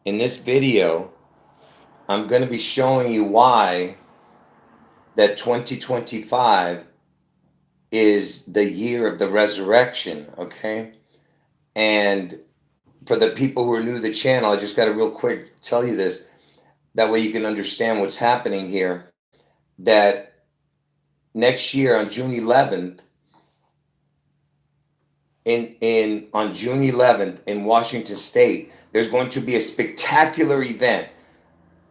In this video, I'm going to be showing you why that 2025 is the year of the resurrection, okay? And for the people who are new to the channel, I just got to real quick tell you this. That way you can understand what's happening here. That next year on June 11th, on June 11th in Washington State, there's going to be a spectacular event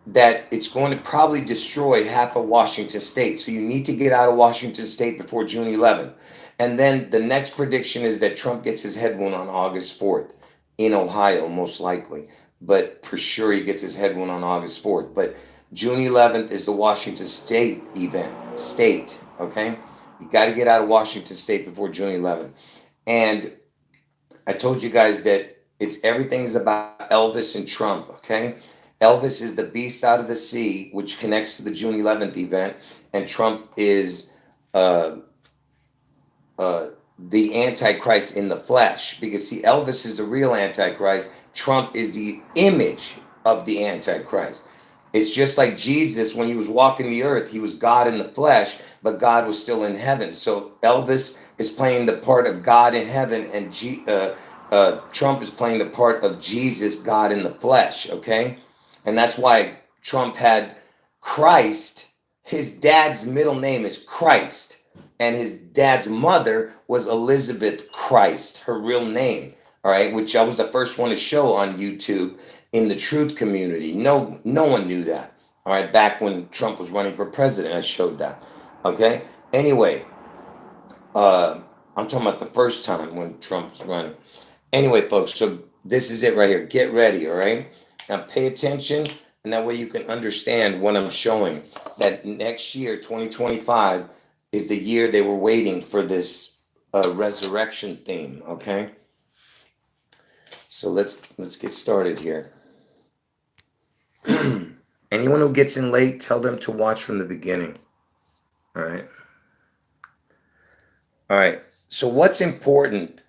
that it's going to probably destroy half of Washington State. So you need to get out of Washington State before June 11th. And then the next prediction is that Trump gets his head wound on August 4th in Ohio, most likely. But for sure he gets his head wound on August 4th. But June 11th is the Washington State event. State, okay? You got to get out of Washington State before June 11th. And I told you guys that everything is about Elvis and Trump, okay? Elvis is the beast out of the sea, which connects to the June 11th event, and Trump is the Antichrist in the flesh. Because see, Elvis is the real Antichrist. Trump is the image of the Antichrist. It's just like Jesus, when he was walking the earth, he was God in the flesh, but God was still in heaven. So Elvis is playing the part of God in heaven, and Trump is playing the part of Jesus, God in the flesh, okay? And that's why Trump had Christ. His dad's middle name is Christ, and his dad's mother was Elizabeth Christ, her real name, all right, which I was the first one to show on YouTube in the truth community. No one knew that, all right, back when Trump was running for president. I showed that, okay? Anyway, I'm talking about the first time when Trump was running. Anyway, folks, so this is it right here. Get ready, all right? Now pay attention, and that way you can understand what I'm showing. That next year, 2025, is the year they were waiting for this resurrection theme, okay? So let's get started here. Anyone who gets in late, tell them to watch from the beginning. All right. All right. So what's important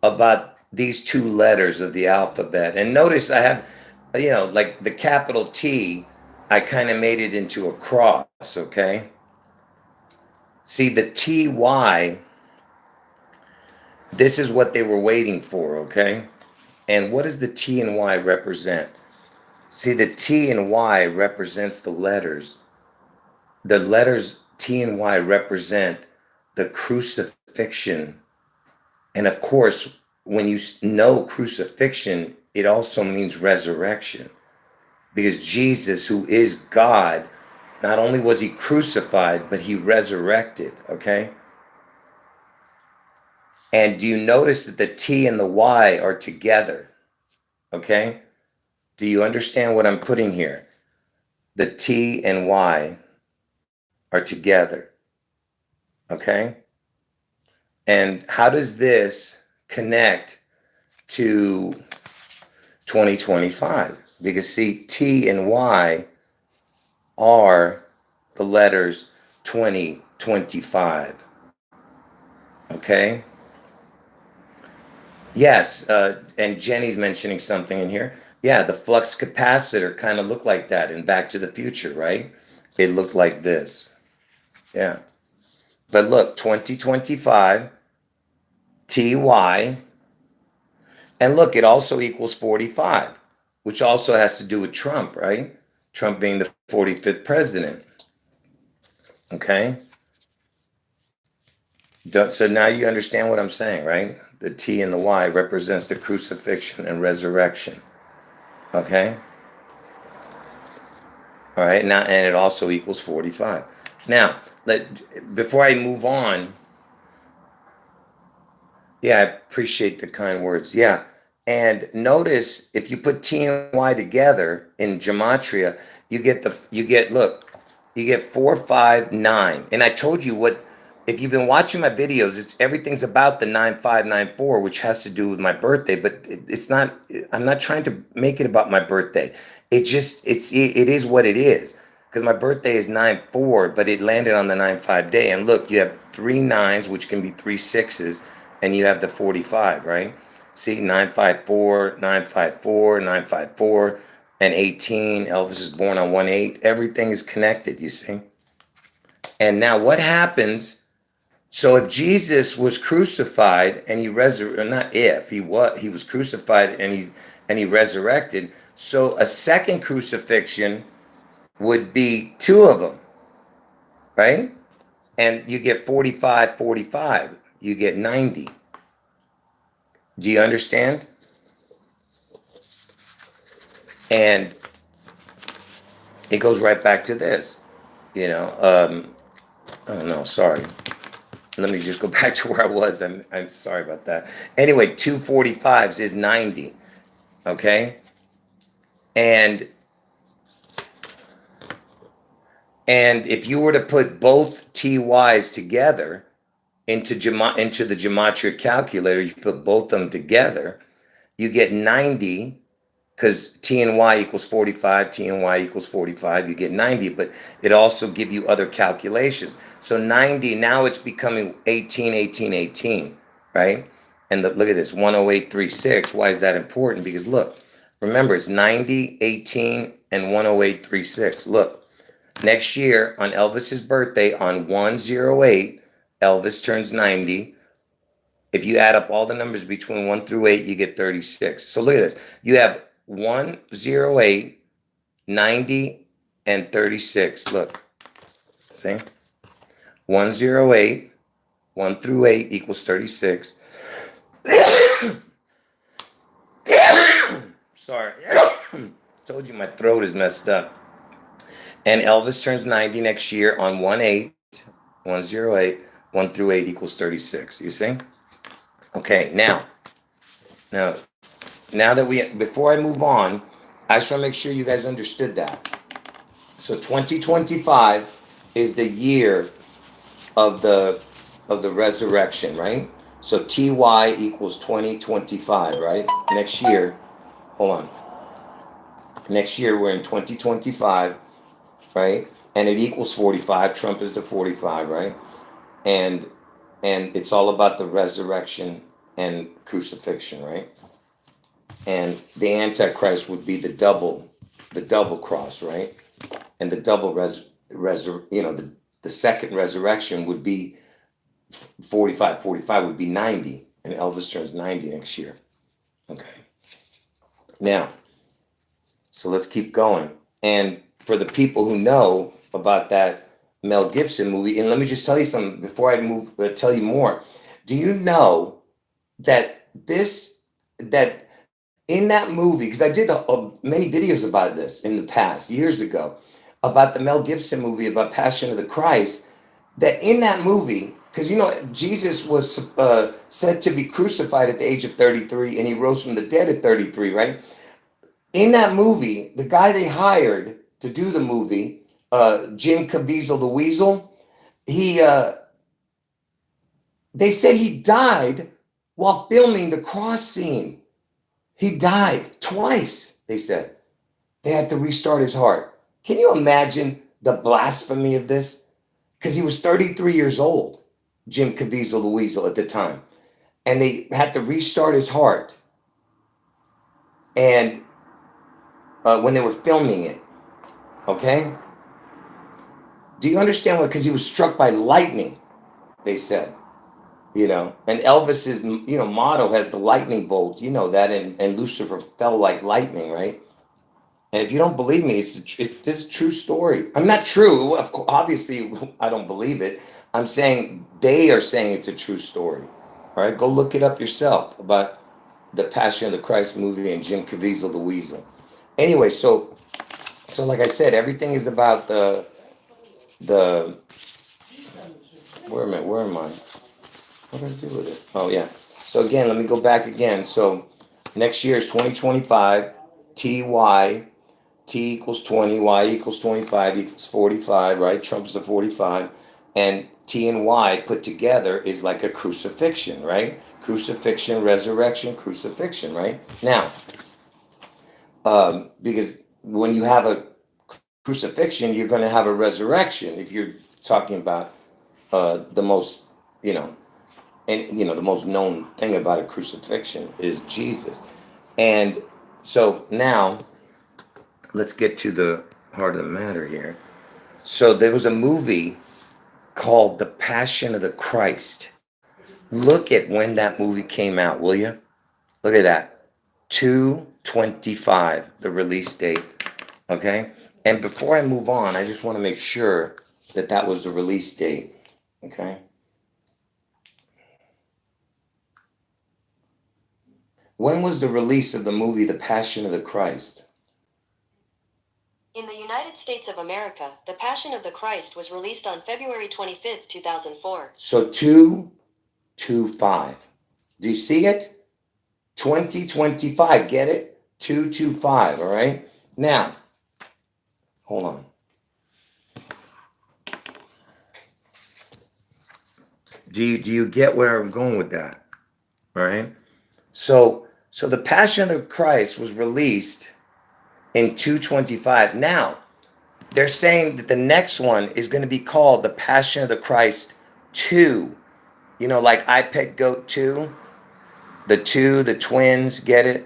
about these two letters of the alphabet? And notice I have, like the capital T, I kind of made it into a cross, okay? See, the TY, this is what they were waiting for, okay? And what does the T and Y represent? See, the T and Y represents the letters. The letters T and Y represent the crucifixion. And of course, when you know crucifixion, it also means resurrection. Because Jesus, who is God, not only was he crucified, but he resurrected, okay? And do you notice that the T and the Y are together, okay? Do you understand what I'm putting here? The T and Y are together, okay? And how does this connect to 2025? Because see, T and Y are the letters 2025, okay? Yes, and Jenny's mentioning something in here. Yeah, the flux capacitor kind of looked like that in Back to the Future, right? It looked like this. Yeah. But look, 2025, TY, and look, it also equals 45, which also has to do with Trump, right? Trump being the 45th president. Okay? So now you understand what I'm saying, right? The T and the Y represents the crucifixion and resurrection. Okay? All right, now, and it also equals 45. Now, before I move on, yeah, I appreciate the kind words. Yeah. And notice if you put T and Y together in gematria, you get 4, 5, 9. And I told you if you've been watching my videos, everything's about the 9594, which has to do with my birthday, but it's not, I'm not trying to make it about my birthday. It is what it is. Because my birthday is 9/4, but it landed on the 9/5 day. And look, you have 3 9s, which can be 3 6s, and you have the 45, right? See, 954, 954, 954, and 18. Elvis is born on 1/8. Everything is connected, you see. And now what happens? So if Jesus was crucified and he resurrected, not if, he was crucified and he resurrected. So a second crucifixion would be two of them, right? And you get 45, 45. You get 90. Do you understand? And it goes right back to this, you know. Oh no, sorry. Let me just go back to where I was. I'm sorry about that. Anyway, 245s is 90. Okay. And if you were to put both TYs together into the gematria calculator, you put both of them together, you get 90, because T and Y equals 45, T and Y equals 45, you get 90, but it also give you other calculations. So 90, now it's becoming 18, 18, 18, right? And look at this, 10836. Why is that important? Because look, remember, it's 90, 18, and 10836. Look, next year on Elvis's birthday on 108, Elvis turns 90. If you add up all the numbers between 1 through 8, you get 36. So look at this. You have 108, 90, and 36. Look, see? 108, 1 through 8 equals 36. Sorry. Told you my throat is messed up. And Elvis turns 90 next year on 1/8, 108, 1 through 8 equals 36. You see? Okay, now that before I move on, I just want to make sure you guys understood that. So 2025 is the year of the resurrection, right? So TY equals 2025, right? Next year, hold on. Next year we're in 2025, right? And it equals 45. Trump is the 45, right? And it's all about the resurrection and crucifixion, right? And the Antichrist would be the double cross, right? And the double the second resurrection would be 45. 45 would be 90, and Elvis turns 90 next year. Okay. Now, so let's keep going. And for the people who know about that Mel Gibson movie, and let me just tell you something before I tell you more. Do you know that in that movie, because I did many videos about this in the past, years ago, about the Mel Gibson movie about Passion of the Christ, that in that movie, because Jesus was said to be crucified at the age of 33, and he rose from the dead at 33, right? In that movie, the guy they hired to do the movie, Jim Caviezel the Weasel, they said he died while filming the cross scene. He died twice, they said. They had to restart his heart. Can you imagine the blasphemy of this? Because he was 33 years old, Jim Caviezel the Weasel at the time. And they had to restart his heart. And when they were filming it, okay? Do you understand what? Because he was struck by lightning, they said. And Elvis's motto has the lightning bolt, that, and Lucifer fell like lightning, right? And if you don't believe me, this is a true story. I'm not true, of course, obviously I don't believe it. I'm saying they are saying it's a true story. All right, go look it up yourself about the Passion of the Christ movie and Jim Caviezel the Weasel. Anyway, so like I said, everything is about the where am I? What did I do with it? Oh, yeah. So again, let me go back again. So next year is 2025. TY, T equals 20, Y equals 25 equals 45, right? Trump's the 45. And T and Y put together is like a crucifixion, right? Crucifixion, resurrection, crucifixion, right? Now, because when you have a crucifixion, you're going to have a resurrection. If you're talking about the most, And, the most known thing about a crucifixion is Jesus. And so now let's get to the heart of the matter here. So there was a movie called The Passion of the Christ. Look at when that movie came out, will you? Look at that. 2/25, the release date. Okay? And before I move on, I just want to make sure that that was the release date. Okay? When was the release of the movie The Passion of the Christ? In the United States of America, The Passion of the Christ was released on February 25th, 2004. So 2/25. Do you see it? 2025. Get it? 2/25. All right? Now, hold on. Do you get where I'm going with that? All right? So the Passion of Christ was released in 2/25. Now, they're saying that the next one is going to be called The Passion of the Christ 2. Like I Pet Goat 2, the twins, get it?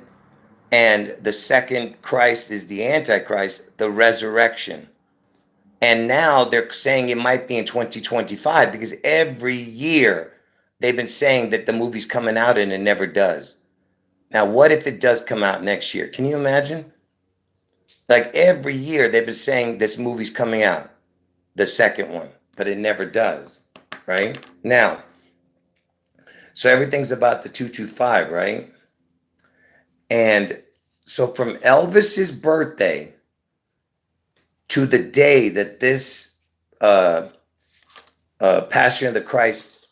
And the second Christ is the Antichrist, the resurrection. And now they're saying it might be in 2025 because every year they've been saying that the movie's coming out and it never does. Now, what if it does come out next year? Can you imagine? Like every year they've been saying this movie's coming out, the second one, but it never does, right? Now, so everything's about the 2/25, right? And so from Elvis's birthday to the day that this Passion of the Christ,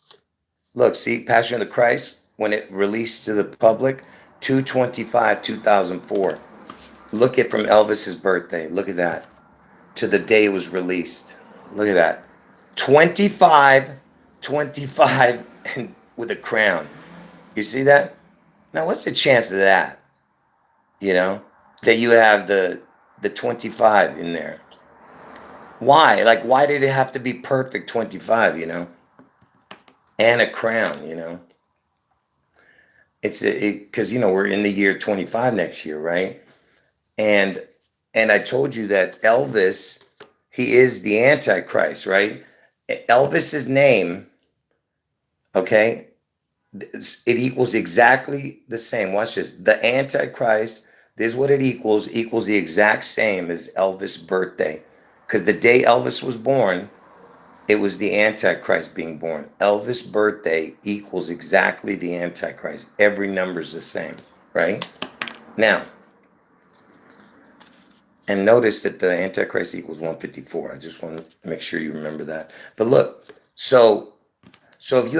look, see, Passion of the Christ, when it released to the public, 2/25/2004. Look at from Elvis's birthday. Look at that. To the day it was released. Look at that. 25, 25, and with a crown. You see that? Now, what's the chance of that? That you have the 25 in there. Why? Like, why did it have to be perfect 25, And a crown, It's because, we're in the year 25 next year, right? And I told you that Elvis, he is the Antichrist, right? Elvis's name, okay, it equals exactly the same. Watch this. The Antichrist, this is what it equals the exact same as Elvis' birthday. Because the day Elvis was born, it was the Antichrist being born. Elvis' birthday equals exactly the Antichrist. Every number's the same, right? Now, and notice that the Antichrist equals 154. I just want to make sure you remember that. But look, so if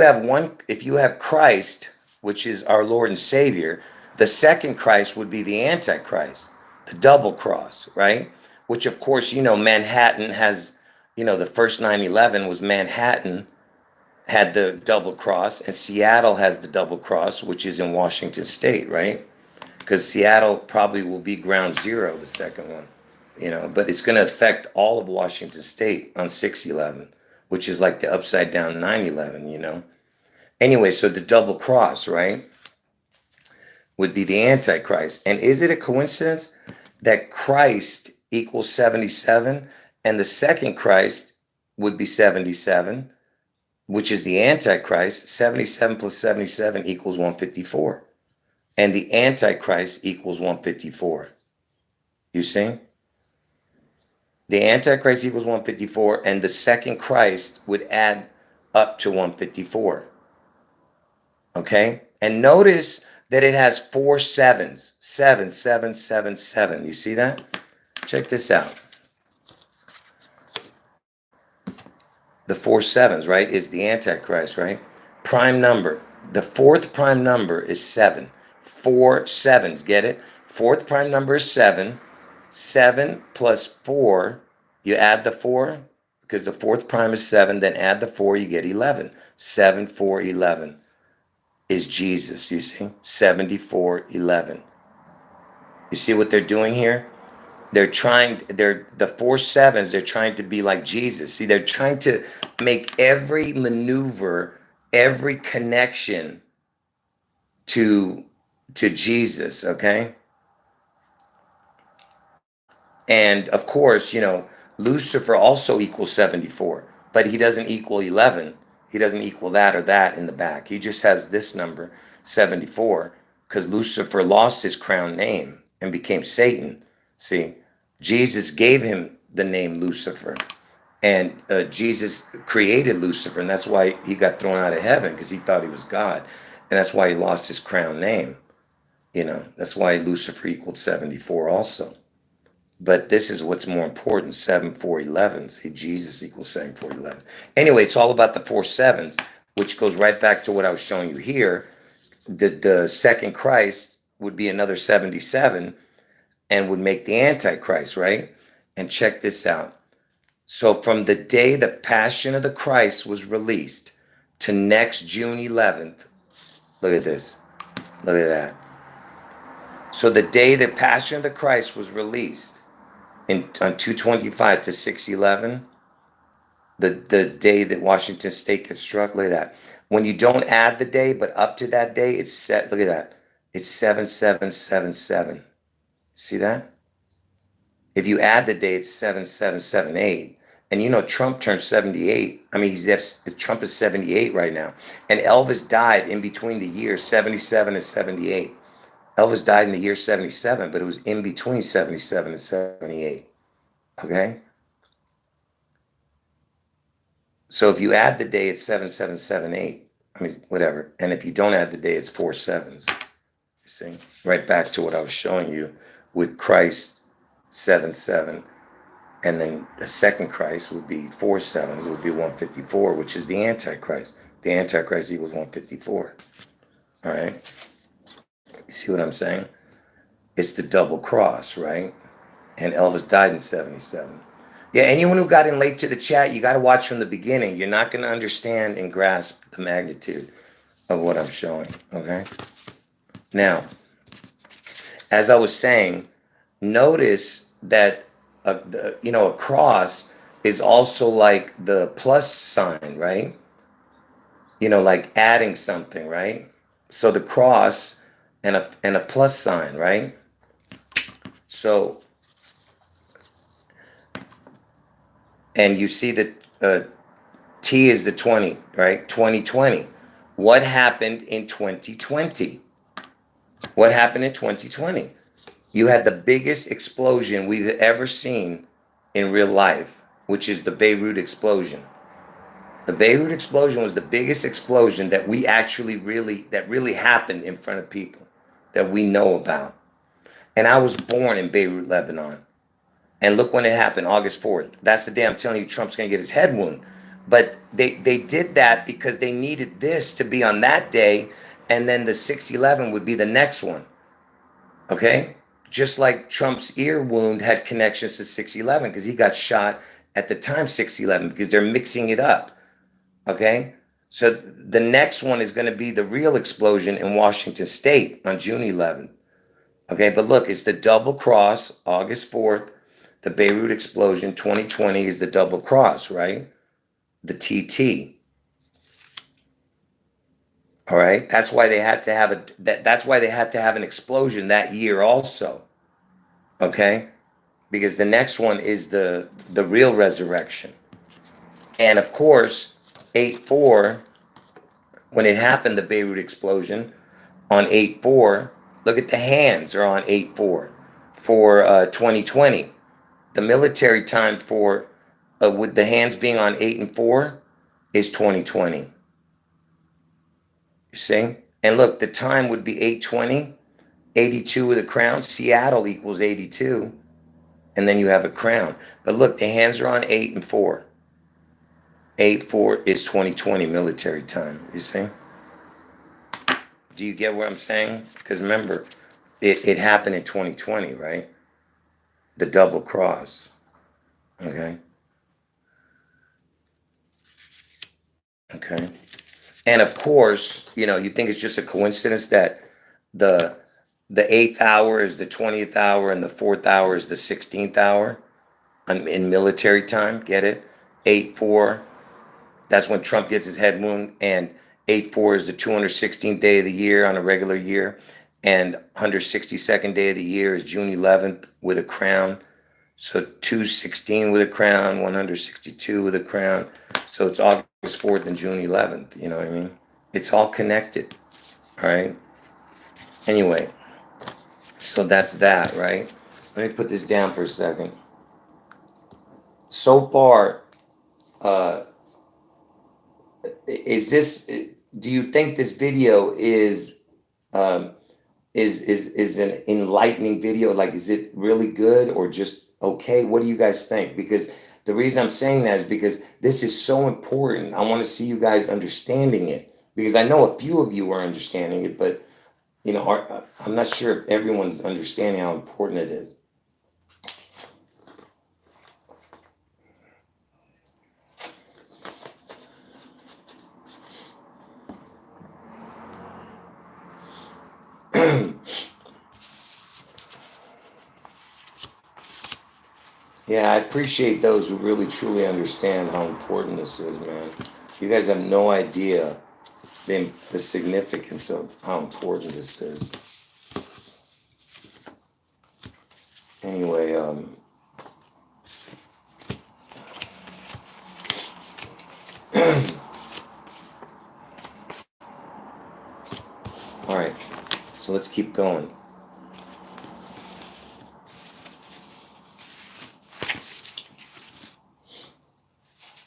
you have Christ, which is our Lord and Savior, the second Christ would be the Antichrist, the double cross, right? Which, of course, Manhattan has, the first 9/11 was Manhattan had the double cross, and Seattle has the double cross, which is in Washington State, right? Because Seattle probably will be ground zero, the second one, but it's going to affect all of Washington State on 6/11, which is like the upside down 9/11, Anyway, so the double cross, right, would be the Antichrist. And is it a coincidence that Christ equals 77 and the second Christ would be 77, which is the Antichrist? 77 plus 77 equals 154. And the Antichrist equals 154. You see? The Antichrist equals 154, and the second Christ would add up to 154. Okay? And notice that it has 4 sevens. 7, 7, 7, 7. You see that? Check this out. The 4 sevens, right, is the Antichrist, right? Prime number. The fourth prime number is 7. 4 sevens, get it? Fourth prime number is 7. 7 plus 4, you add the 4, because the fourth prime is 7, then add the 4, you get 11. 7, 4, 11 is Jesus, you see? 74, 11. You see what they're doing here? The 4 sevens, they're trying to be like Jesus. See, they're trying to make every maneuver every connection to Jesus, okay? And of course, Lucifer also equals 74, but he doesn't equal 11. He doesn't equal that or that in the back. He just has this number, 74, because Lucifer lost his crown name and became Satan. See, Jesus gave him the name Lucifer, and Jesus created Lucifer, and that's why he got thrown out of heaven, because he thought he was God, and that's why he lost his crown name. That's why Lucifer equaled 74 also. But this is what's more important, 7, 4, 11. See, Jesus equals 7, 4, 11. Anyway, it's all about the 4 sevens, which goes right back to what I was showing you here. The second Christ would be another 77 and would make the Antichrist, right? And check this out. So from the day the Passion of the Christ was released to next June 11th, look at this. Look at that. So the day the Passion of the Christ was released, on 225 to 611, the day that Washington State gets struck. Look at that. When you don't add the day, but up to that day, it's set. Look at that. It's 7777. See that? If you add the day, it's 7778. And Trump turned 78. I mean, Trump is 78 right now. And Elvis died in between the years 77 and 78. Elvis died in the year 77, but it was in between 77 and 78. Okay? So if you add the day, it's 7778. I mean, whatever. And if you don't add the day, it's 4 sevens. You see? Right back to what I was showing you with Christ, 7 and then the second Christ would be 4 sevens, would be 154, which is the Antichrist. The Antichrist equals 154. All right? You see what I'm saying? It's the double cross, right? And Elvis died in 77. Yeah, anyone who got in late to the chat, you got to watch from the beginning. You're not going to understand and grasp the magnitude of what I'm showing, okay? Now, as I was saying, notice that a cross is also like the plus sign, right? Like adding something, right? So the cross and a plus sign, right? So, and you see that T is the 20, right? 2020. What happened in 2020? What happened in 2020? You had the biggest explosion we've ever seen in real life, which is the Beirut explosion. The Beirut explosion was the biggest explosion that really happened in front of people that we know about. And I was born in Beirut, Lebanon. And look when it happened, August 4th. That's the day I'm telling you Trump's going to get his head wound. But they did that because they needed this to be on that day, and then the 6/11 would be the next one. Okay? Just like Trump's ear wound had connections to 6/11 because he got shot at the time 6/11 because they're mixing it up. Okay? So the next one is going to be the real explosion in Washington State on June 11th. Okay, but look, it's the double cross, August 4th. The Beirut explosion, 2020 is the double cross, right? The TT. All right, that's why they had to have that's why they had to have an explosion that year also. Okay, because the next one is the real resurrection. And of course, 8/4, when it happened, the Beirut explosion on 8/4, look at the hands are on 8/4 for 2020. The military time for with the hands being on 8 and 4 is 2020. You see? And look, the time would be 8:20, 82 with a crown. Seattle equals 82. And then you have a crown. But look, the hands are on 8 and 4. 8/4 is 2020 military time. You see? Do you get what I'm saying? Because remember, it happened in 2020, right? The double cross. Okay. Okay. And of course, you think it's just a coincidence that the 8th hour is the 20th hour and the 4th hour is the 16th hour in military time. Get it? 8/4. That's when Trump gets his head wound. And 8/4 is the 216th day of the year on a regular year, and 162nd day of the year is June 11th with a crown. So 216 with a crown, 162 with a crown. So it's August 4th and June 11th. You know what I mean? It's all connected. All right. Anyway, so that's that, right? Let me put this down for a second. So far, is this? Do you think this video is an enlightening video? Like, is it really good or just okay? What do you guys think? Because the reason I'm saying that is because this is so important. I want to see you guys understanding it, because I know a few of you are understanding it, but I'm not sure if everyone's understanding how important it is. Yeah, I appreciate those who really truly understand how important this is, man. You guys have no idea the significance of how important this is. Anyway, all right, so let's keep going.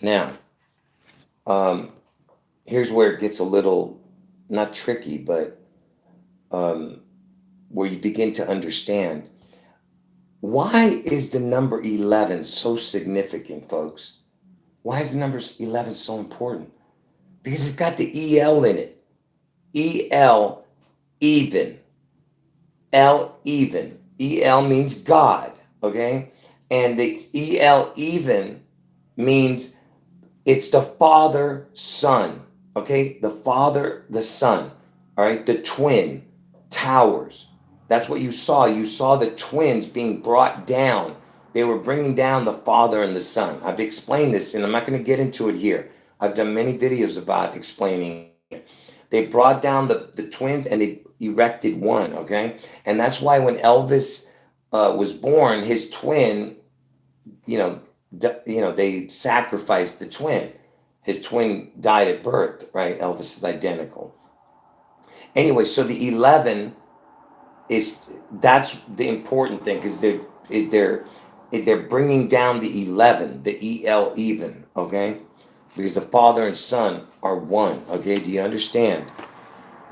Now, here's where it gets a little, not tricky, but where you begin to understand. Why is the number 11 so significant, folks? Why is the number 11 so important? Because it's got the EL in it. EL, even. L, even. EL means God, okay? And the EL, even, means it's the Father, Son, okay? The Father, the Son, all right? The twin towers. That's what you saw. You saw the twins being brought down. They were bringing down the Father and the Son. I've explained this, and I'm not going to get into it here. I've done many videos about explaining it. They brought down the twins, and they erected one, okay? And that's why when Elvis was born, his twin, they sacrificed the twin. His twin died at birth, right? Elvis is identical. Anyway, so the 11 that's the important thing, because they're bringing down the 11, the EL, even, okay? Because the Father and Son are one, okay? Do you understand?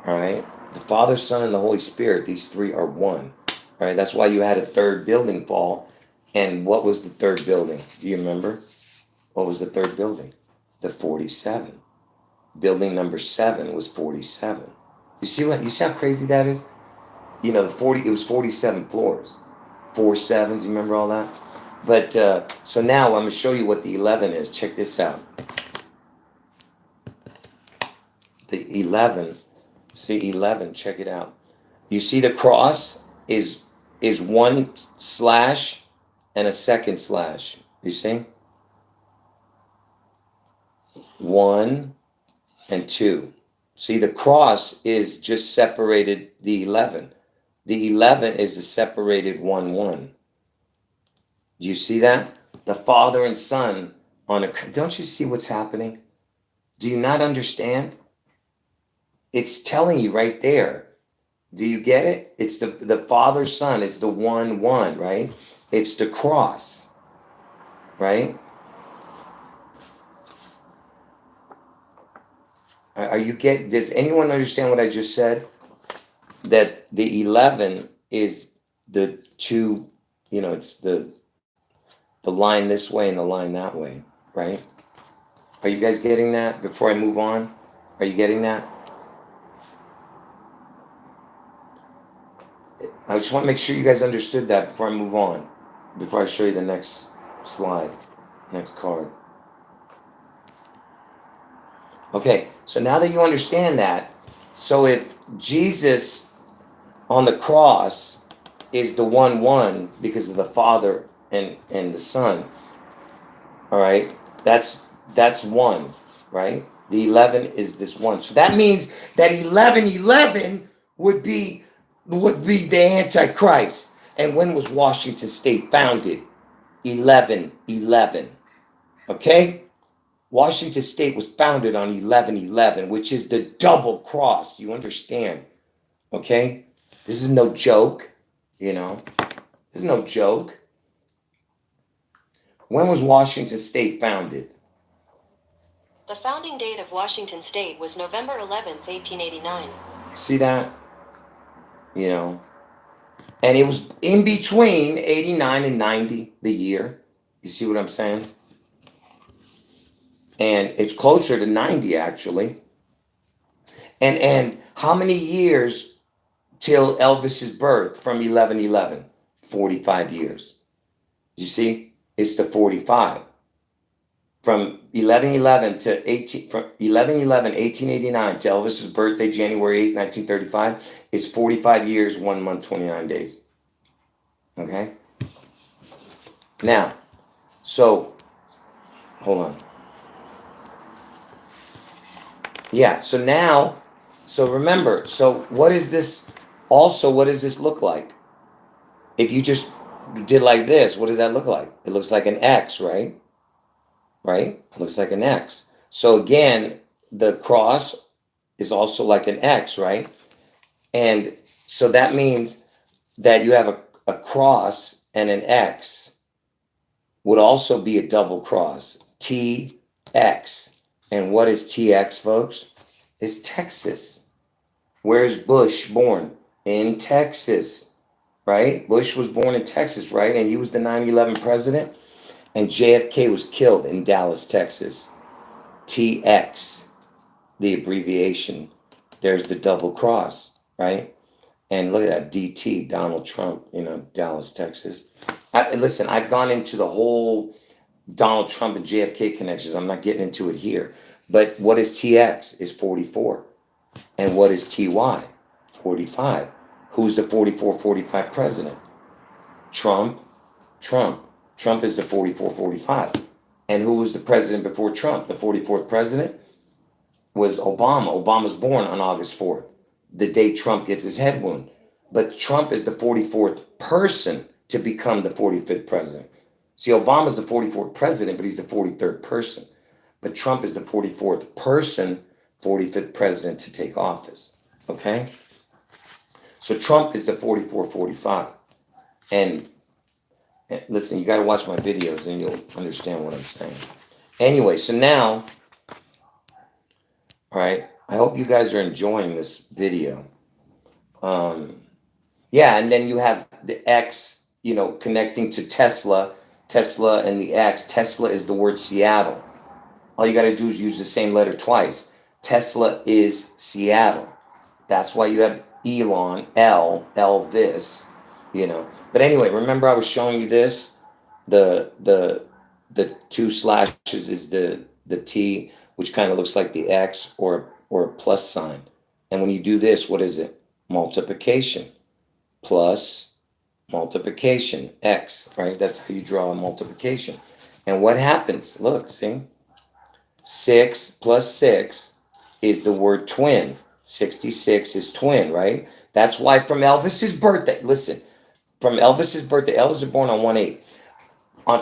All right? The Father, Son, and the Holy Spirit, these three are one. All right? That's why you had a third building fall. And what was the third building? Do you remember? What was the third building? The 47. Building number 7 was 47. You see how crazy that is? It was 47 floors. 4 sevens, you remember all that? But so now I'm going to show you what the 11 is. Check this out. The 11, see 11, check it out. You see the cross is one slash and a second slash. You see? 1 and 2. See, the cross is just separated the 11. The 11 is the separated 1, 1. Do you see that? The Father and Son don't you see what's happening? Do you not understand? It's telling you right there. Do you get it? It's the Father, Son. It's the 1, 1, right? It's the cross, right? Does anyone understand what I just said? That the 11 is the two, it's the line this way and the line that way, right? Are you guys getting that before I move on? Are you getting that? I just want to make sure you guys understood that before I move on, before I show you the next slide, next card. Okay, so now that you understand that, so if Jesus on the cross is the 1, 1 because of the Father and the Son, all right, that's 1, right? The 11 is this one. So that means that 1111 would be the Antichrist. And when was Washington State founded? 1111. Okay? Washington State was founded on 1111, which is the double cross. You understand? Okay? This is no joke, you know. This is no joke. When was Washington State founded? The founding date of Washington State was November 11th, 1889. See that? You know. And it was in between 89 and 90, the year. You see what I'm saying? And it's closer to 90, actually. And how many years till Elvis's birth from 1111? 45 years. You see? It's the 45. From 1111 to 1889 to Elvis's birthday, January 8, 1935, is 45 years, 1 month, 29 days. Okay? Now, so, hold on. Yeah, so now, so remember, so what is this, also, what does this look like? If you just did like this, what does that look like? It looks like an X, right? Right? It looks like an X. So again, the cross is also like an X, right? And so that means that you have a cross and an X would also be a double cross. TX. And what is TX, folks? It's Texas. Where's Bush born? In Texas, right? Bush was born in Texas, right? And he was the 9/11 president. And JFK was killed in Dallas, Texas. TX, the abbreviation. There's the double cross, right? And look at that, DT, Donald Trump, Dallas, Texas. Listen, I've gone into the whole Donald Trump and JFK connections. I'm not getting into it here. But what is TX? Is 44. And what is TY? 45. Who's the 44-45 president? Trump. Trump is the 44-45. And who was the president before Trump? The 44th president was Obama. Obama's born on August 4th, the day Trump gets his head wound. But Trump is the 44th person to become the 45th president. See, Obama's the 44th president, but he's the 43rd person. But Trump is the 44th person, 45th president to take office. Okay? So Trump is the 44-45. And listen, you got to watch my videos and you'll understand what I'm saying. Anyway, so now, all right, I hope you guys are enjoying this video. Yeah, and then you have the X, connecting to Tesla and the X. Tesla is the word Seattle. All you got to do is use the same letter twice. Tesla is Seattle. That's why you have Elon, Elvis, But anyway, remember I was showing you this? The two slashes is the T, which kind of looks like the X or a plus sign. And when you do this, what is it? Multiplication. Plus multiplication, X, right? That's how you draw a multiplication. And what happens? Look, see? 6 plus 6 is the word twin. 66 is twin, right? That's why from Elvis's birthday, listen, from Elvis's birthday, Elvis was born on 1/8.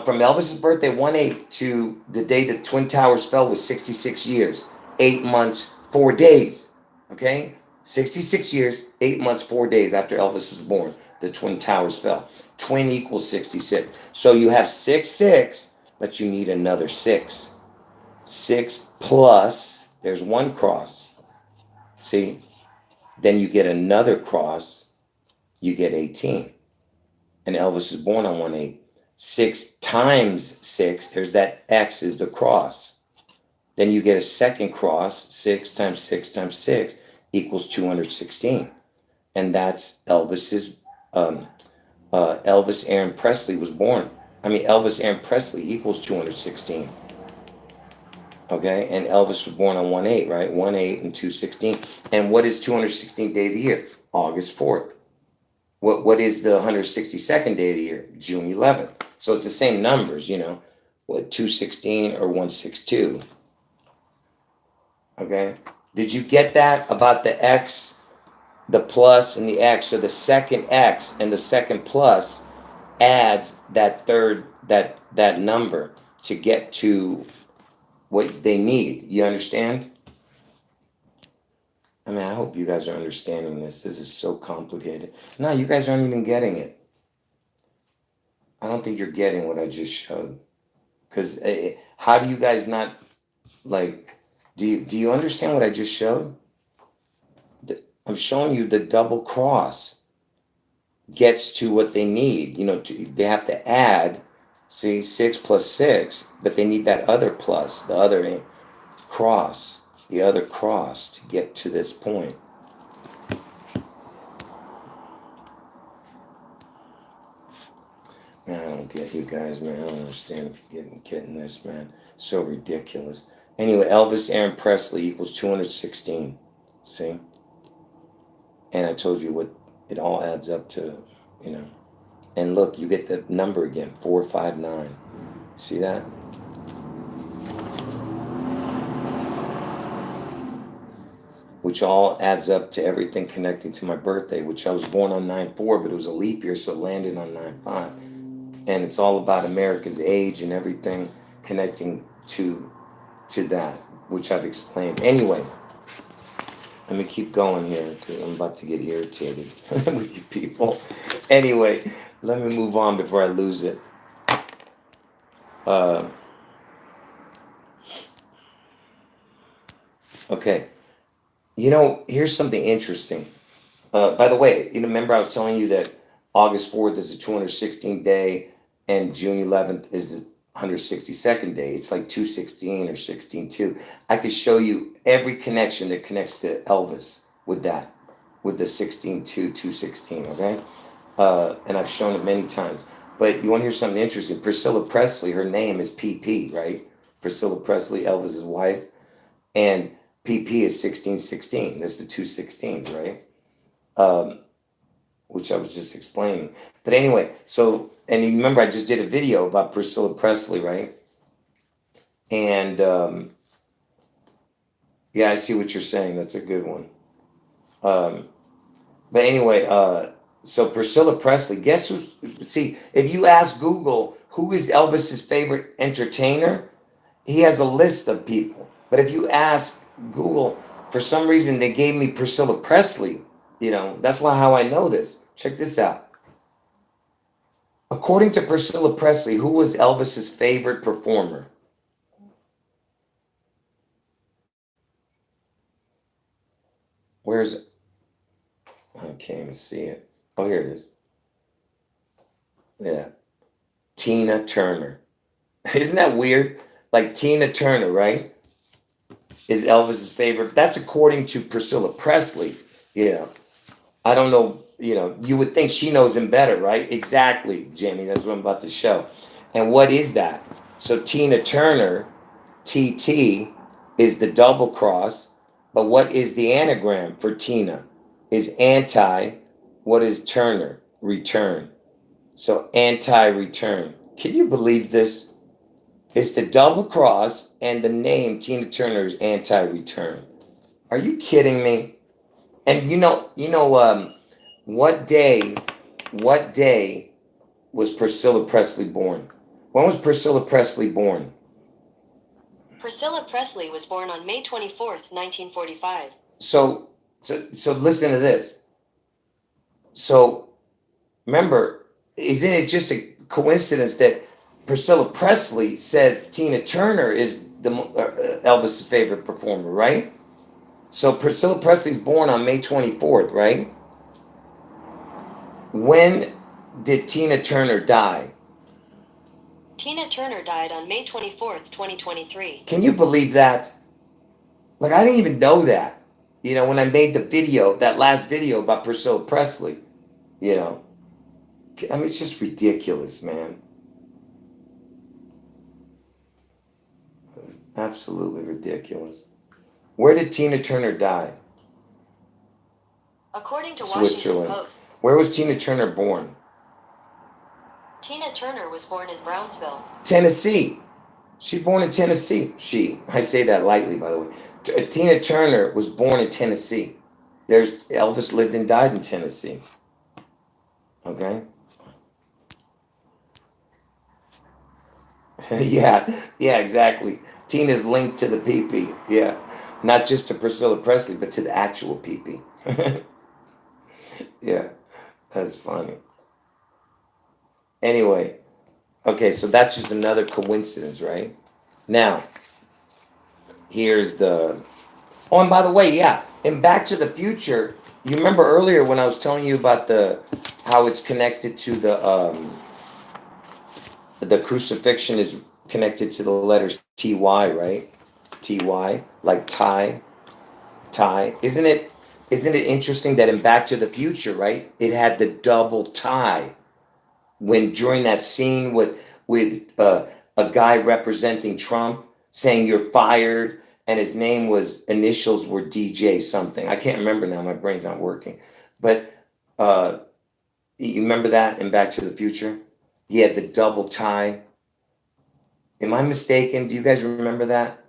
From Elvis's birthday, 1/8 to the day the Twin Towers fell was 66 years, 8 months, 4 days. Okay? 66 years, 8 months, 4 days after Elvis was born, the Twin Towers fell. Twin equals 66. So you have 6, 6, but you need another 6. 6 plus, there's one cross. See? Then you get another cross, you get 18. And Elvis is born on 1/8. 6 times 6, there's that X is the cross. Then you get a second cross, 6 times 6 times 6 equals 216. And that's Elvis's, Elvis Aaron Presley was born. Elvis Aaron Presley equals 216. Okay, and Elvis was born on 1/8, right? 1/8 and 216. And what is 216th day of the year? August 4th. What is the 162nd day of the year? June 11th. So it's the same numbers, 216 or 162. Okay? Did you get that about the X, the plus and the X? So the second X and the second plus adds that third, that number to get to what they need. You understand? I mean, I hope you guys are understanding this. This is so complicated. No, you guys aren't even getting it. I don't think you're getting what I just showed. Because how do you guys not, like, do you understand what I just showed? I'm showing you the double cross gets to what they need. You know, they have to add, see, 6 plus 6, but they need that other plus, the other cross, to get to this point. Man, I don't get you guys, man. I don't understand if you're getting this, man. So ridiculous. Anyway, Elvis Aaron Presley equals 216. See? And I told you what it all adds up to, you know. And look, you get the number again, 459. See that? Which all adds up to everything connecting to my birthday, which I was born on 9/4, but it was a leap year, so it landed on 9/5. And it's all about America's age and everything connecting to that, which I've explained. Anyway, let me keep going here because I'm about to get irritated with you people. Anyway, let me move on before I lose it. Okay. You know, here's something interesting. By the way, you know, remember I was telling you that August 4th is the 216th day and June 11th is the 162nd day. It's like 216 or 16-2. I could show you every connection that connects to Elvis with that, with the 16-2, 216, okay? And I've shown it many times. But you want to hear something interesting? Priscilla Presley, her name is PP, right? Priscilla Presley, Elvis's wife. And PP is 1616. That's the 216s, right? Which I was just explaining. But anyway, so, and you remember I just did a video about Priscilla Presley, right? And yeah, I see what you're saying. That's a good one. But anyway, so Priscilla Presley, guess who? See, if you ask Google who is Elvis's favorite entertainer, he has a list of people. But if you ask Google, for some reason they gave me Priscilla Presley. You know, that's how I know this. Check this out. According to Priscilla Presley, who was Elvis's favorite performer? Where is it? I can't even see it. Oh, here it is. Yeah. Tina Turner. Isn't that weird? Like Tina Turner, right? Is Elvis's favorite. That's according to Priscilla Presley. Yeah. I don't know, you know, you would think she knows him better, right? Exactly, Jenny. That's what I'm about to show. And what is that? So Tina Turner, TT, is the double cross. But what is the anagram for Tina? Is anti. What is Turner? Return. So anti-return. Can you believe this? It's the double cross and the name Tina Turner is anti-return. Are you kidding me? And what day was Priscilla Presley born? When was Priscilla Presley born? Priscilla Presley was born on May 24th, 1945. So listen to this. So remember, isn't it just a coincidence that Priscilla Presley says Tina Turner is Elvis's favorite performer, right? So Priscilla Presley's born on May 24th, right? When did Tina Turner die? Tina Turner died on May 24th, 2023. Can you believe that? Like, I didn't even know that. You know, when I made the video, that last video about Priscilla Presley, you know. I mean, it's just ridiculous, man. Absolutely ridiculous. Where did Tina Turner die? According to Switzerland. Washington Post. Where was Tina Turner born? Tina Turner was born in Brownsville, Tennessee. She's born in Tennessee. I say that lightly, by the way. Tina Turner was born in Tennessee. There's Elvis lived and died in Tennessee. Okay. yeah, exactly. Tina's linked to the PP. Yeah, not just to Priscilla Presley, but to the actual PP. yeah, that's funny. Anyway, okay, so that's just another coincidence, right? Now, here's the. Oh, and by the way, yeah, in Back to the Future, you remember earlier when I was telling you about the how it's connected to the crucifixion is connected to the letters TY, right? TY, like tie. Isn't it interesting that in Back to the Future, right? It had the double tie when during that scene with a guy representing Trump saying you're fired, and his name was initials were DJ something. I can't remember now. My brain's not working. But uh, you remember that in Back to the Future? He had the double tie. Am I mistaken? Do you guys remember that?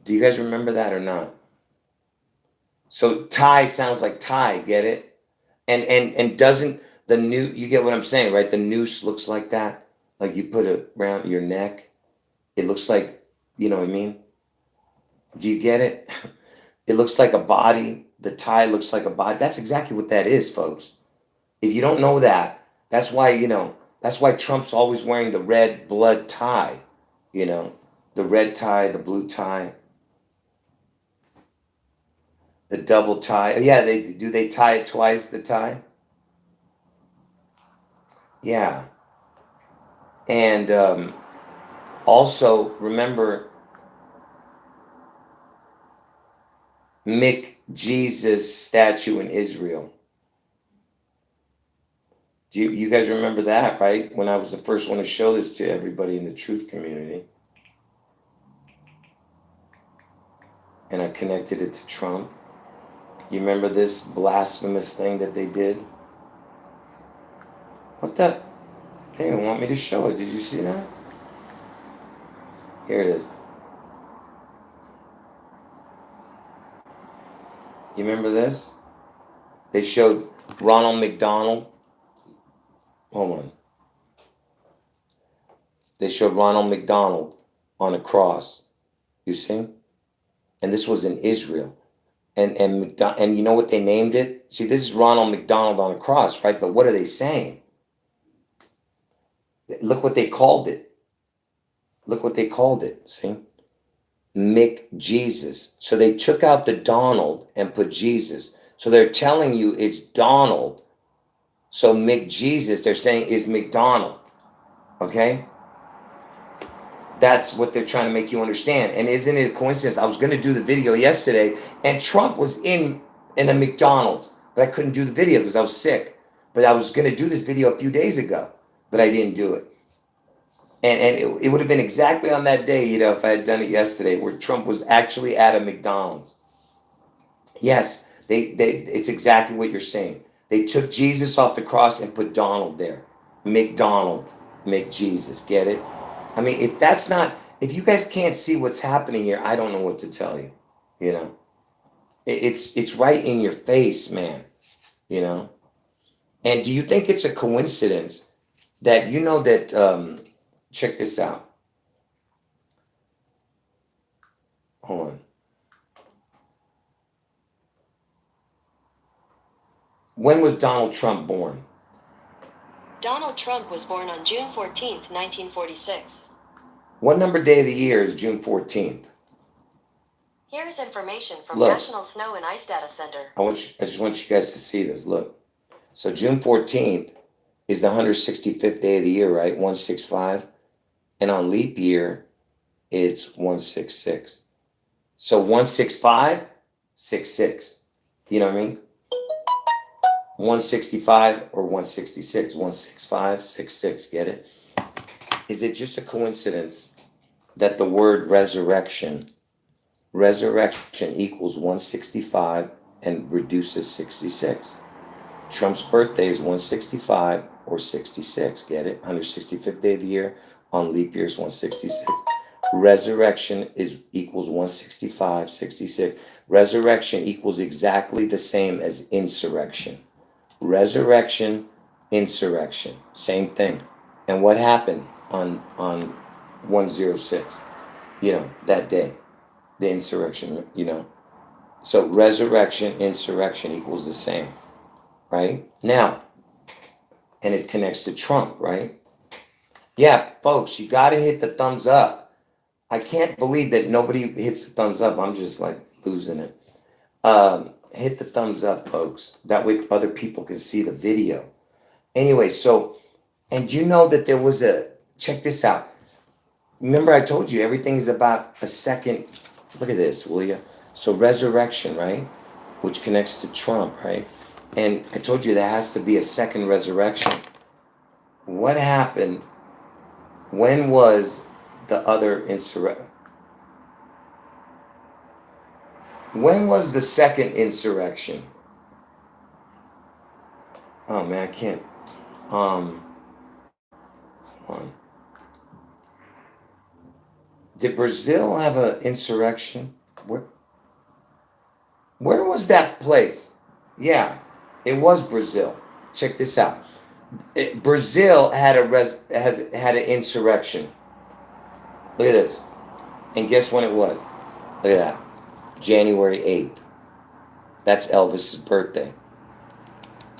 Do you guys remember that or not? So tie sounds like tie, get it? And doesn't the new you get what I'm saying, right? The noose looks like that. Like you put it around your neck. It looks like, you know what I mean? Do you get it? It looks like a body. The tie looks like a body. That's exactly what that is, folks. If you don't know that, that's why Trump's always wearing the red blood tie, you know, the red tie, the blue tie, the double tie. Yeah, they tie it twice, the tie? Yeah. And also remember Mick Jesus statue in Israel. Do you guys remember that, right? When I was the first one to show this to everybody in the truth community. And I connected it to Trump. You remember this blasphemous thing that they did? What the? They didn't want me to show it. Did you see that? Here it is. You remember this? They showed Ronald McDonald. Hold on. They showed Ronald McDonald on a cross. You see? And this was in Israel. And you know what they named it? See, this is Ronald McDonald on a cross, right? But what are they saying? Look what they called it. Look what they called it. See? Mick Jesus. So they took out the Donald and put Jesus. So they're telling you it's Donald. So Mick Jesus, they're saying is McDonald. Okay? That's what they're trying to make you understand. And isn't it a coincidence? I was going to do the video yesterday, and Trump was in a McDonald's, but I couldn't do the video because I was sick. But I was going to do this video a few days ago, but I didn't do it. And it would have been exactly on that day, if I had done it yesterday, where Trump was actually at a McDonald's. Yes, it's exactly what you're saying. They took Jesus off the cross and put Donald there. McDonald, McJesus, get it? I mean, if you guys can't see what's happening here, I don't know what to tell you. It's right in your face, man. And do you think it's a coincidence that that? Check this out. Hold on. When was Donald Trump born? Donald Trump was born on June 14th, 1946. What number day of the year is June 14th? Here is information from Look. National Snow and Ice Data Center. I just want you guys to see this. Look. So June 14th is the 165th day of the year, right? 165. And on leap year, it's 166. So 165, 66. You know what I mean? 165 or 166. 165, 66. Get it? Is it just a coincidence that the word resurrection equals 165 and reduces 66? Trump's birthday is 165 or 66. Get it? 165th day of the year. On leap year is 166. Resurrection is equals 165, 66. Resurrection equals exactly the same as insurrection. Resurrection, insurrection, same thing. And what happened on 106? That day, the insurrection. So resurrection, insurrection equals the same, right? Now, and it connects to Trump, right? Yeah, folks, you got to hit the thumbs up. I can't believe that nobody hits the thumbs up. I'm just like losing it. Hit the thumbs up, folks. That way other people can see the video. Anyway, so, and you know that there was check this out. Remember I told you everything is about a second. Look at this, will you? So resurrection, right? Which connects to Trump, right? And I told you there has to be a second resurrection. What happened? When was the other insurrection? When was the second insurrection? Oh man, I can't. Hold on. Did Brazil have an insurrection? Where was that place? Yeah, it was Brazil. Check this out. Brazil had had an insurrection. Look at this. And guess when it was? Look at that. January 8th. That's Elvis's birthday.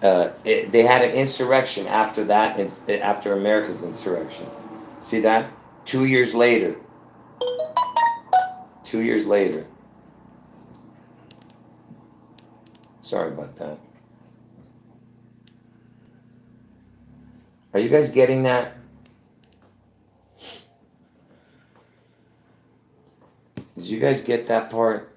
They had an insurrection after that, after America's insurrection. See that? 2 years later. 2 years later. Sorry about that. Are you guys getting that? Did you guys get that part?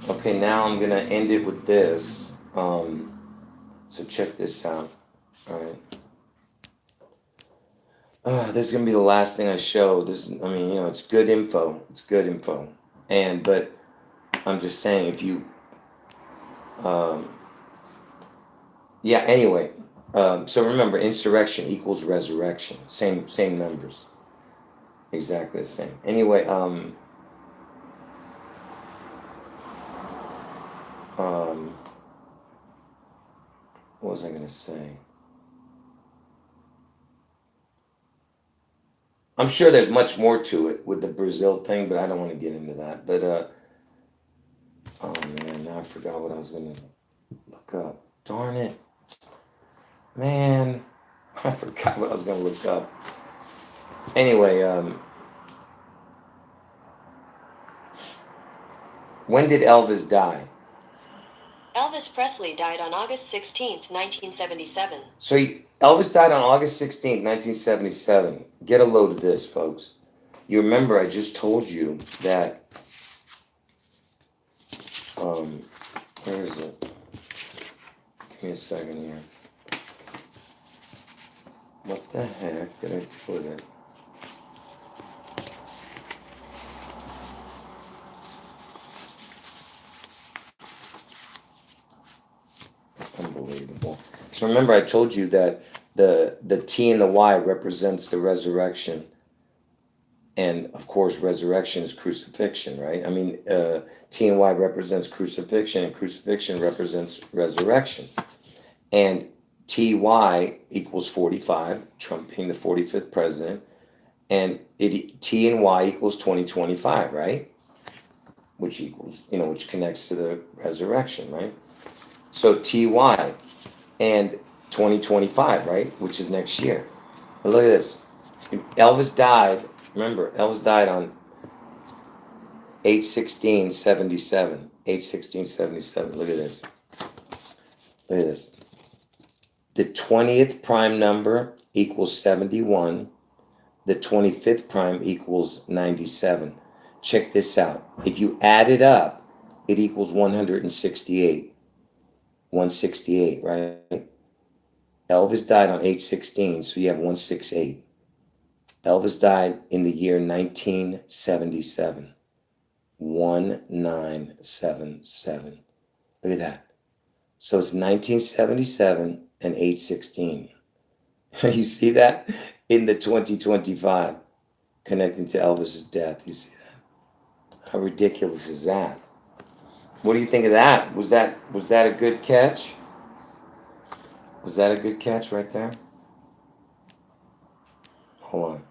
Okay, now I'm going to end it with this. So check this out. All right. This is going to be the last thing I show. It's good info. It's good info. But I'm just saying, if you, anyway. So remember, insurrection equals resurrection. Same numbers. Exactly the same. Anyway, what was I going to say? I'm sure there's much more to it with the Brazil thing, but I don't want to get into that. But, oh man, now I forgot what I was going to look up. Darn it. Man, I forgot what I was going to look up. Anyway, when did Elvis die? Elvis Presley died on August 16th, 1977. So Elvis died on August 16th, 1977. Get a load of this, folks. You remember I just told you that, where is it? Give me a second here. What the heck did I put it? Unbelievable. So remember I told you that the T and the Y represents the resurrection. And of course, resurrection is crucifixion, right? T and Y represents crucifixion, and crucifixion represents resurrection. And TY equals 45, Trump being the 45th president. And T and Y equals 2025, right? Which equals, which connects to the resurrection, right? So TY and 2025, right? Which is next year. And look at this. Elvis died. Remember, Elvis died on 8/16/77. 8/16/77. Look at this. Look at this. The 20th prime number equals 71. The 25th prime equals 97. Check this out. If you add it up, it equals 168. 168, right? Elvis died on 8/16, so you have 168. Elvis died in the year 1977. 1977. Look at that. So it's 1977 and 816. You see that? In the 2025, connecting to Elvis's death. You see that? How ridiculous is that? What do you think of that? Was that a good catch? Was that a good catch right there? Hold on.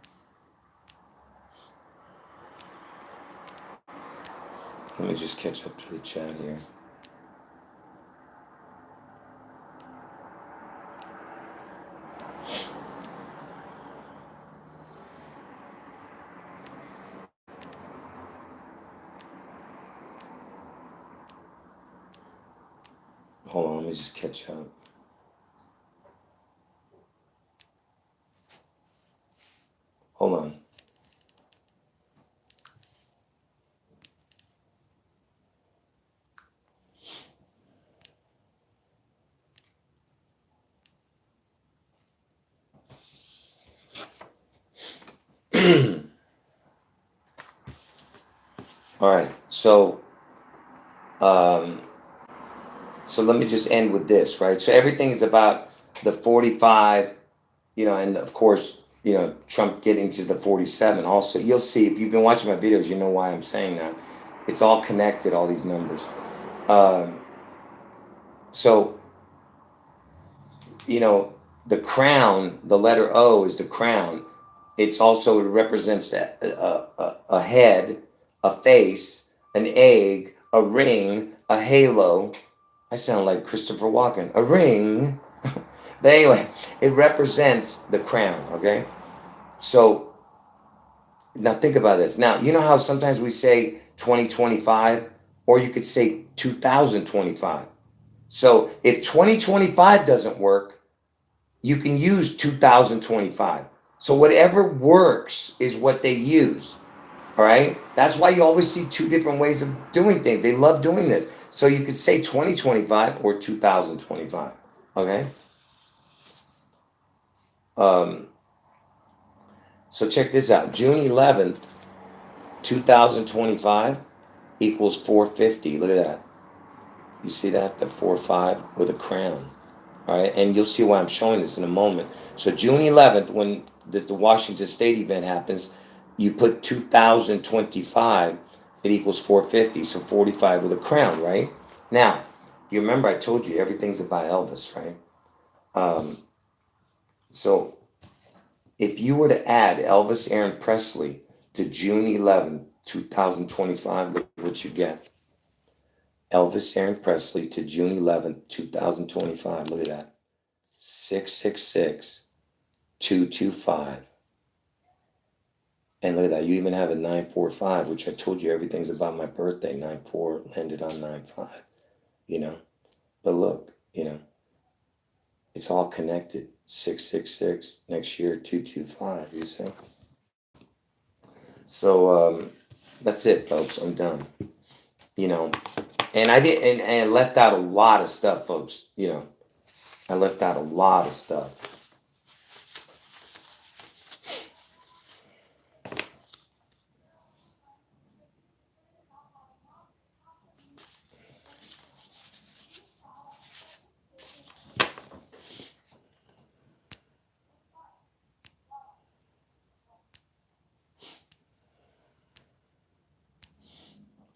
Let me just catch up to the chat here. Hold on, let me just catch up. Hold on. All right, so let me just end with this, right? So everything is about the 45, and of course, Trump getting to the 47. Also, you'll see if you've been watching my videos, you know why I'm saying that. It's all connected, all these numbers. So, the crown, the letter O is the crown. It's also, it represents a head, a face, an egg, a ring, a halo. I sound like Christopher Walken. A ring. But anyway, it represents the crown, okay? So, now think about this. Now, you know how sometimes we say 2025, or you could say 2025. So, if 2025 doesn't work, you can use 2025. So, whatever works is what they use, all right? That's why you always see two different ways of doing things. They love doing this. So, you could say 2025 or 2025, okay? So check this out. June 11th, 2025 equals 450. Look at that. You see that? The 4-5 with a crown. All right. And you'll see why I'm showing this in a moment. So June 11th, when the Washington State event happens, you put 2025, it equals 450. So 45 with a crown, right? Now, you remember I told you everything's about Elvis, right? So if you were to add Elvis Aaron Presley to June 11, 2025, look what you get. Elvis Aaron Presley to June 11, 2025. Look at that. 666 225. And look at that. You even have a 945, which I told you everything's about my birthday. 94 landed on 95. But look, it's all connected. 666 next year, 225. You see? So that's it, folks. I'm done. And I did, and I left out a lot of stuff, folks. I left out a lot of stuff.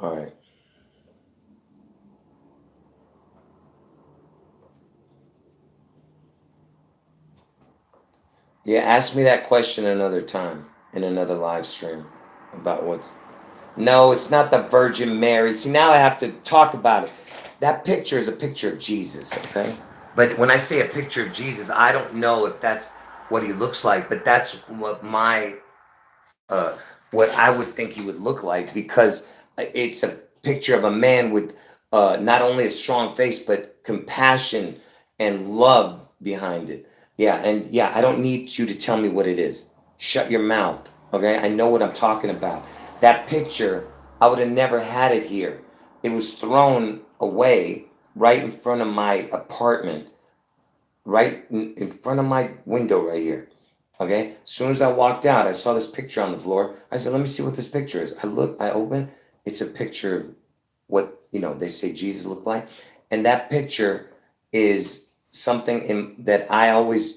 All right. Yeah, ask me that question another time in another live stream about what's. No, it's not the Virgin Mary. See, now I have to talk about it. That picture is a picture of Jesus, okay? But when I say a picture of Jesus, I don't know if that's what he looks like, but that's what what I would think he would look like, because it's a picture of a man with not only a strong face, but compassion and love behind it. Yeah, and yeah, I don't need you to tell me what it is. Shut your mouth, okay? I know what I'm talking about. That picture, I would have never had it here. It was thrown away right in front of my apartment, right in front of my window right here. Okay, as soon as I walked out, I saw this picture on the floor. I said, let me see what this picture is. I open, it's a picture of what, they say Jesus looked like. And that picture is something that I always,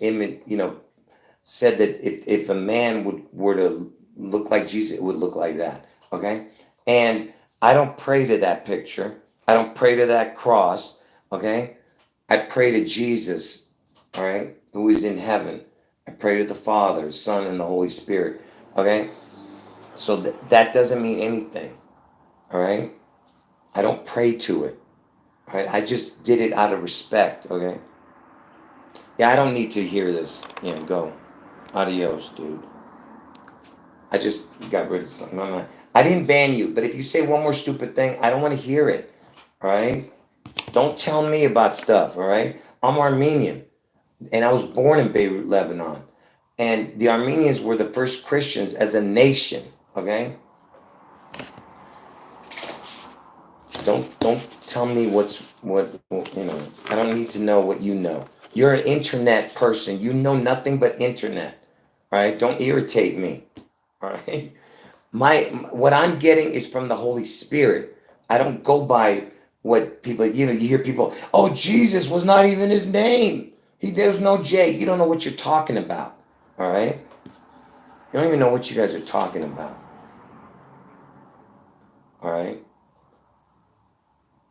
said that if a man were to look like Jesus, it would look like that. Okay. And I don't pray to that picture. I don't pray to that cross. Okay. I pray to Jesus. All right. Who is in heaven. I pray to the Father, Son, and the Holy Spirit. Okay. So that doesn't mean anything. All right. I don't pray to it. All right. I just did it out of respect. Okay. Yeah, I don't need to hear this. Yeah, go. Adios, dude. I just got rid of something. I didn't ban you, but if you say one more stupid thing, I don't want to hear it. All right? Don't tell me about stuff. All right? I'm Armenian, and I was born in Beirut, Lebanon. And the Armenians were the first Christians as a nation. Okay? Don't tell me what I don't need to know what you know. You're an internet person. You know nothing but internet. All right? Don't irritate me. All right? What I'm getting is from the Holy Spirit. I don't go by what people, you hear people, oh, Jesus was not even his name. There's no J. You don't know what you're talking about. All right? You don't even know what you guys are talking about. All right?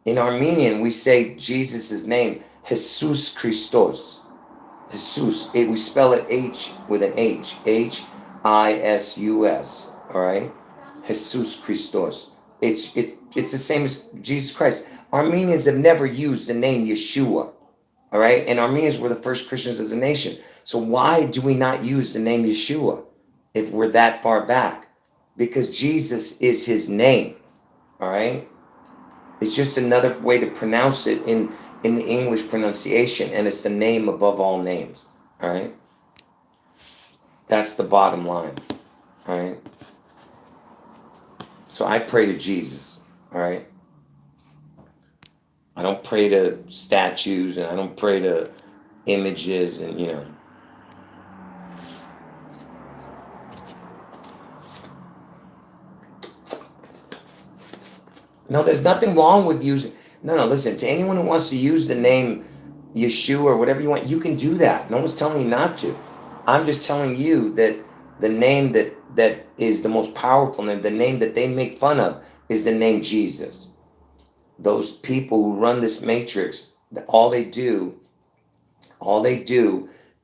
In Armenian, we say Jesus' name, Jesus Christos. Jesus. We spell it H with an H. H-I-S-U-S. All right? Jesus Christos. It's the same as Jesus Christ. Armenians have never used the name Yeshua. All right? And Armenians were the first Christians as a nation. So why do we not use the name Yeshua if we're that far back? Because Jesus is his name. All right? It's just another way to pronounce it in the English pronunciation, and it's the name above all names. All right? That's the bottom line. All right? So I pray to Jesus. All right? I don't pray to statues, and I don't pray to images, and No, there's nothing wrong with using. No, listen, to anyone who wants to use the name Yeshua or whatever you want, you can do that. No one's telling you not to. I'm just telling you that the name that is the most powerful name, the name that they make fun of, is the name Jesus. Those people who run this matrix, all they do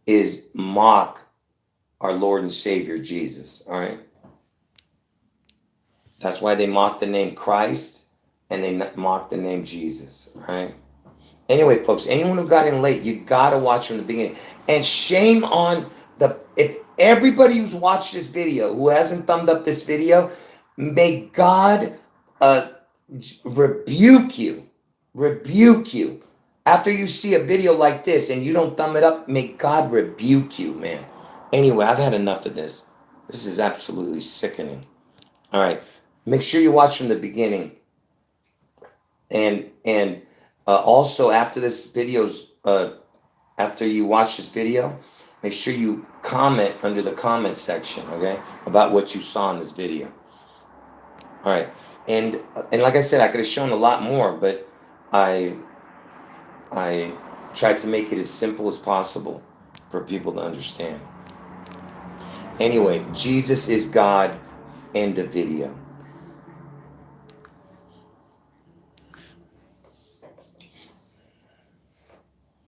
is mock our Lord and Savior Jesus. All right? That's why they mock the name Christ and they mock the name Jesus. All right? Anyway, folks, anyone who got in late, you got to watch from the beginning. And shame on if everybody who's watched this video, who hasn't thumbed up this video, may God rebuke you. Rebuke you. After you see a video like this and you don't thumb it up, may God rebuke you, man. Anyway, I've had enough of this. This is absolutely sickening. All right. Make sure you watch from the beginning. And also after this video's, after you watch this video, make sure you comment under the comment section, okay, about what you saw in this video. All right. And like I said, I could have shown a lot more, but I tried to make it as simple as possible for people to understand. Anyway, Jesus is God. End of video.